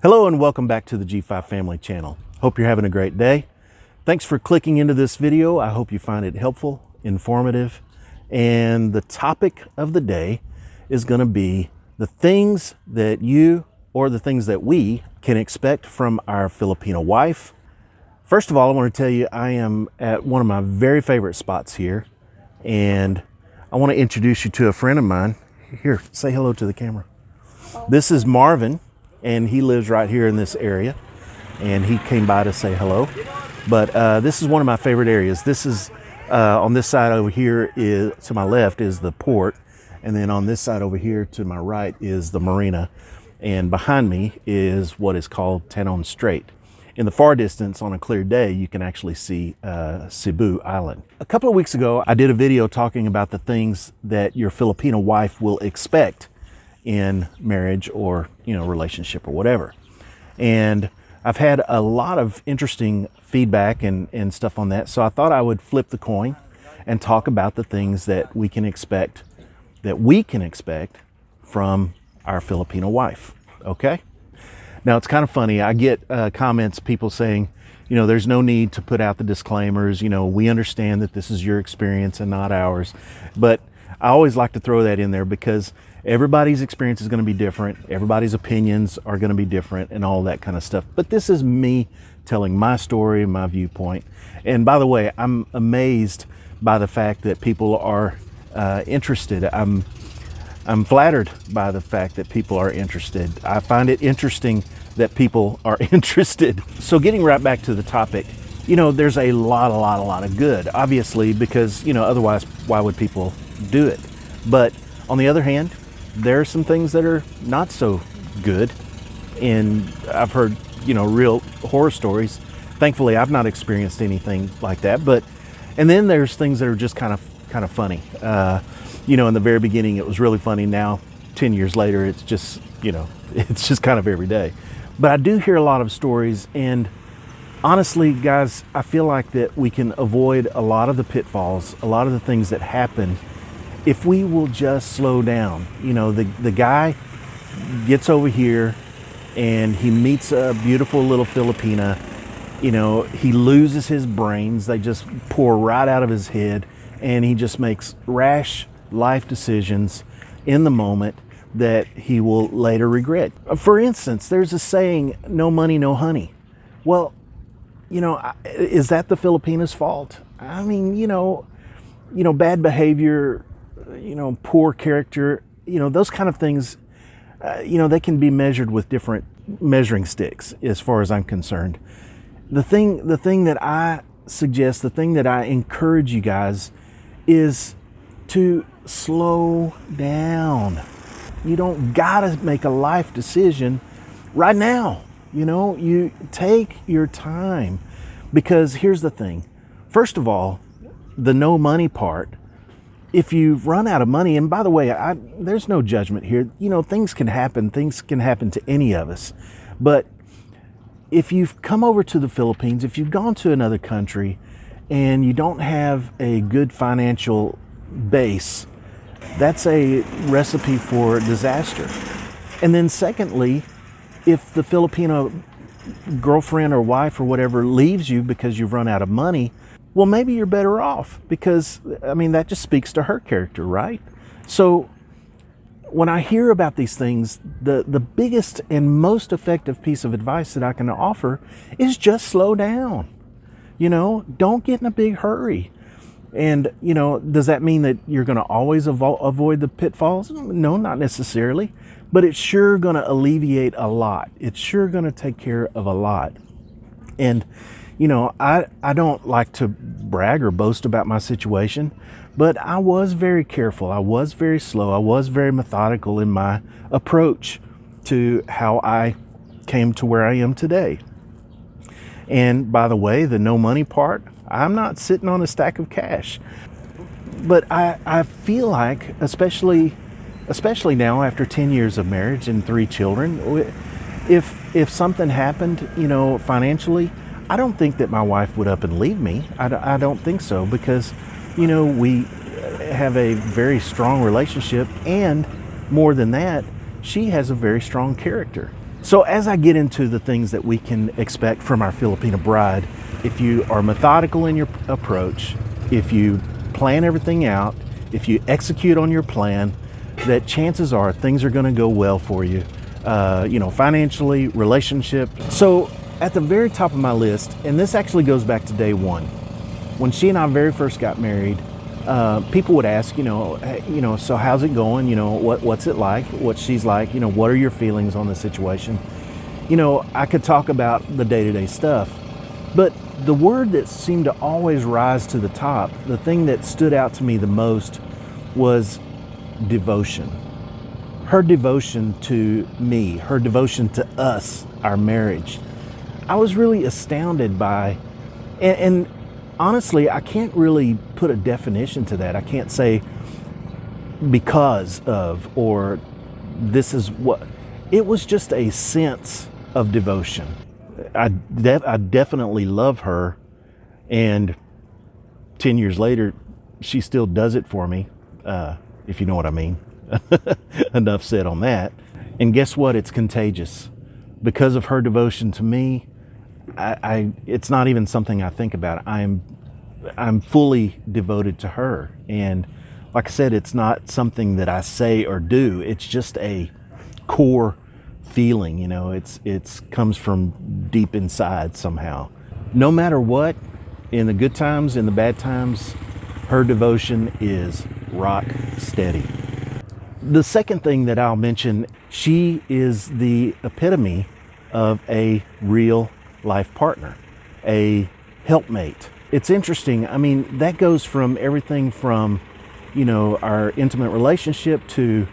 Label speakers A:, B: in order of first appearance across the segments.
A: Hello and welcome back to the G5 Family Channel. Hope you're having a great day. Thanks for clicking into this video. I hope you find it helpful, informative, and the topic of the day is going to be the things that you or the things that we can expect from our Filipina wife. First of all, I want to tell you I am at one of my very favorite spots here, and I want to introduce you to a friend of mine. Here, say hello to the camera. This is Marvin, and he lives right here in this area, and he came by to say hello. But this is one of my favorite areas. This is on this side over here is to my left is the port, and then on this side over here to my right is the marina, and behind me is what is called Tanon Strait. In the far distance, on a clear day, you can actually see Cebu Island. A couple of weeks ago, I did a video talking about the things that your Filipina wife will expect in marriage or, relationship or whatever. And I've had a lot of interesting feedback and stuff on that. So I thought I would flip the coin and talk about the things that we can expect from our Filipina wife. Okay? Now, it's kind of funny. I get comments, people saying, there's no need to put out the disclaimers. We understand that this is your experience and not ours. But I always like to throw that in there because everybody's experience is going to be different. Everybody's opinions are going to be different and all that kind of stuff. But this is me telling my story, my viewpoint. And by the way, I'm amazed by the fact that people are interested. I'm flattered by the fact that people are interested. I find it interesting that people are interested. So getting right back to the topic, there's a lot of good, obviously, because, otherwise, why would people do it? But on the other hand, there are some things that are not so good. And I've heard, real horror stories. Thankfully, I've not experienced anything like that. And then there's things that are just kind of funny. In the very beginning, it was really funny. Now, 10 years later, it's just, it's just kind of every day. But I do hear a lot of stories, and honestly, guys, I feel like that we can avoid a lot of the pitfalls, a lot of the things that happen if we will just slow down. The guy gets over here and he meets a beautiful little Filipina. He loses his brains. They just pour right out of his head, and he just makes rash life decisions in the moment that he will later regret. For instance, there's a saying, no money, no honey. Well, is that the Filipina's fault? I mean, bad behavior, poor character, those kind of things, they can be measured with different measuring sticks as far as I'm concerned. The thing that I suggest, the thing that I encourage you guys is to slow down. You don't gotta make a life decision right now. You take your time, because here's the thing. First of all, the no money part, if you've run out of money, and by the way, there's no judgment here. Things can happen to any of us. But if you've come over to the Philippines, if you've gone to another country and you don't have a good financial base, that's a recipe for disaster. And then secondly, if the Filipino girlfriend or wife or whatever leaves you because you've run out of money, well, maybe you're better off, because, that just speaks to her character, right? So when I hear about these things, the biggest and most effective piece of advice that I can offer is just slow down. Don't get in a big hurry. And, does that mean that you're going to always avoid the pitfalls? No, not necessarily. But it's sure going to alleviate a lot. It's sure going to take care of a lot. And, I don't like to brag or boast about my situation, but I was very careful. I was very slow. I was very methodical in my approach to how I came to where I am today. And by the way, the no money part, I'm not sitting on a stack of cash. But I feel like, especially now after 10 years of marriage and 3 children, if something happened, financially, I don't think that my wife would up and leave me. I don't think so, because, we have a very strong relationship, and more than that, she has a very strong character. So as I get into the things that we can expect from our Filipina bride, if you are methodical in your approach, if you plan everything out, if you execute on your plan, that chances are things are going to go well for you, financially, relationship. So at the very top of my list, and this actually goes back to day one, when she and I very first got married, people would ask, hey, so how's it going? What's it like? What she's like? What are your feelings on the situation? I could talk about the day-to-day stuff, but the word that seemed to always rise to the top, the thing that stood out to me the most was devotion. Her devotion to me, her devotion to us, our marriage. I was really astounded by, and honestly, I can't really put a definition to that. I can't say because of, or this is what. It was just a sense of devotion. I definitely love her, and 10 years later, she still does it for me, if you know what I mean. Enough said on that. And guess what? It's contagious. Because of her devotion to me, it's not even something I think about. I'm fully devoted to her. And like I said, it's not something that I say or do. It's just a core feeling, it's comes from deep inside somehow. No matter what, in the good times, in the bad times, her devotion is rock steady. The second thing that I'll mention, she is the epitome of a real life partner, a helpmate. It's interesting. I mean, that goes from everything from, our intimate relationship to,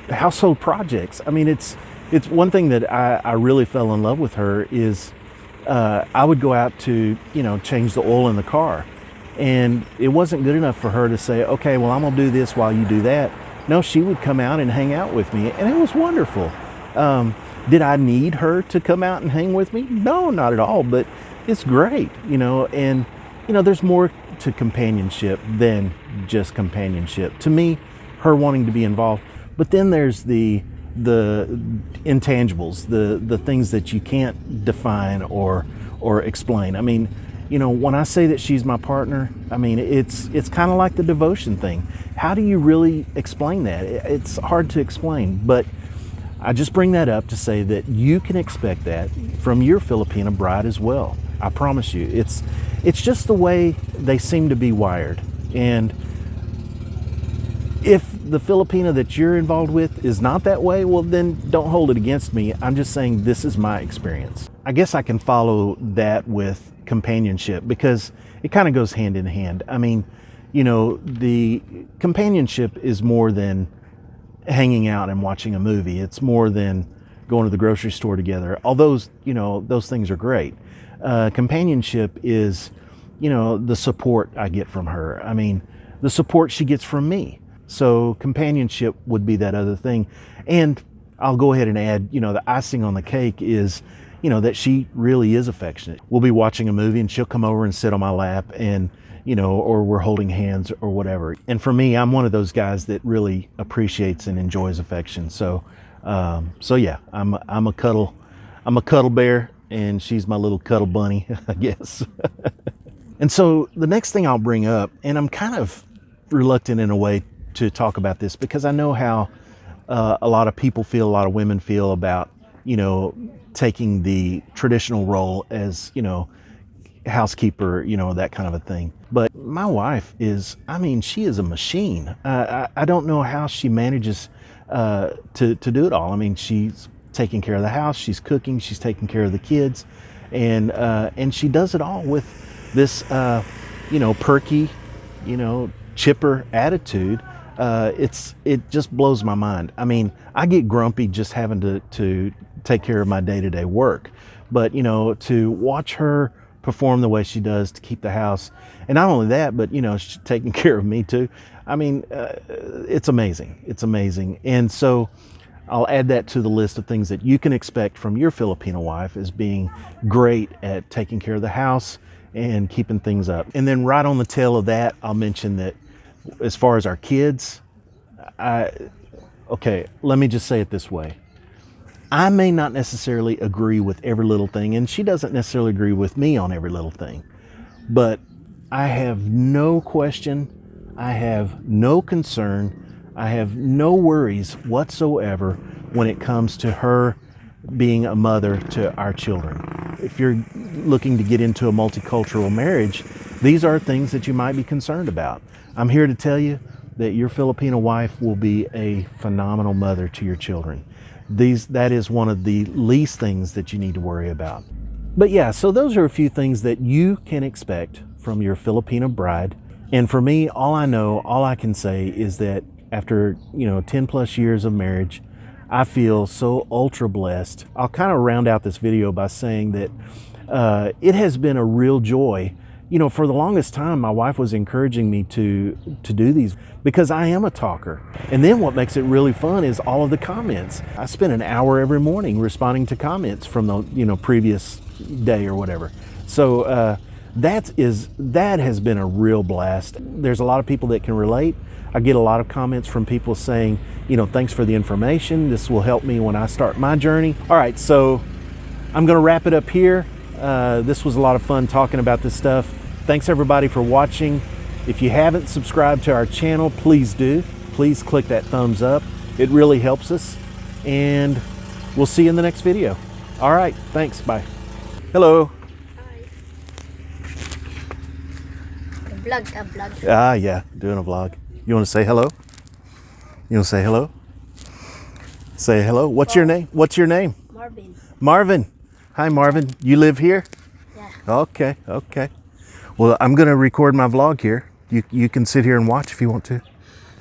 A: household projects. I mean, it's one thing that I really fell in love with her is I would go out to, change the oil in the car. And it wasn't good enough for her to say, okay, well, I'm going to do this while you do that. No, she would come out and hang out with me. And it was wonderful. Did I need her to come out and hang with me? No, not at all. But it's great, and, there's more to companionship than just companionship. To me, her wanting to be involved. But then there's the intangibles, the things that you can't define or explain. I mean, when I say that she's my partner, I mean, it's kind of like the devotion thing. How do you really explain that? It's hard to explain, but I just bring that up to say that you can expect that from your Filipina bride as well. I promise you, it's just the way they seem to be wired. And if the Filipina that you're involved with is not that way, well, then don't hold it against me. I'm just saying this is my experience. I guess I can follow that with companionship because it kind of goes hand in hand. I mean, the companionship is more than hanging out and watching a movie. It's more than going to the grocery store together. All those, those things are great. Companionship is, the support I get from her. I mean, the support she gets from me. So companionship would be that other thing. And I'll go ahead and add, the icing on the cake is, that she really is affectionate. We'll be watching a movie and she'll come over and sit on my lap and, or we're holding hands or whatever. And for me, I'm one of those guys that really appreciates and enjoys affection. So yeah, I'm a cuddle bear and she's my little cuddle bunny, I guess. And so the next thing I'll bring up, and I'm kind of reluctant in a way to talk about this because I know how a lot of people feel, a lot of women feel about, taking the traditional role as, housekeeper, that kind of a thing. But my wife is, she is a machine. I don't know how she manages to do it all. I mean, she's taking care of the house, she's cooking, she's taking care of the kids, and she does it all with this, perky, chipper attitude. It just blows my mind. I mean, I get grumpy just having to take care of my day-to-day work, but to watch her perform the way she does to keep the house, and not only that, but she's taking care of me too. I mean, it's amazing. It's amazing. And so I'll add that to the list of things that you can expect from your Filipina wife as being great at taking care of the house and keeping things up. And then right on the tail of that, I'll mention that as far as our kids, let me just say it this way. I may not necessarily agree with every little thing, and she doesn't necessarily agree with me on every little thing, but I have no question, I have no concern, I have no worries whatsoever when it comes to her being a mother to our children. If you're looking to get into a multicultural marriage, these are things that you might be concerned about. I'm here to tell you that your Filipino wife will be a phenomenal mother to your children. That is one of the least things that you need to worry about. But yeah, so those are a few things that you can expect from your Filipino bride. And for me, all I can say is that after 10 plus years of marriage, I feel so ultra blessed. I'll kind of round out this video by saying that it has been a real joy. For the longest time, my wife was encouraging me to do these because I am a talker. And then what makes it really fun is all of the comments. I spend an hour every morning responding to comments from the previous day or whatever. So that has been a real blast. There's a lot of people that can relate. I get a lot of comments from people saying, thanks for the information. This will help me when I start my journey. All right, so I'm going to wrap it up here. This was a lot of fun talking about this stuff. Thanks everybody for watching. If you haven't subscribed to our channel, please do. Please click that thumbs up. It really helps us. And we'll see you in the next video. All right, thanks, bye. Hello.
B: A vlog.
A: Ah, yeah, doing a vlog. You want to say hello? You want to say hello? Say hello. What's your name? What's your name?
B: Marvin.
A: Marvin. Hi, Marvin. You live here?
B: Yeah.
A: Okay. Well, I'm going to record my vlog here. You can sit here and watch if you want to.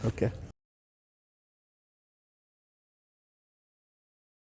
A: Okay.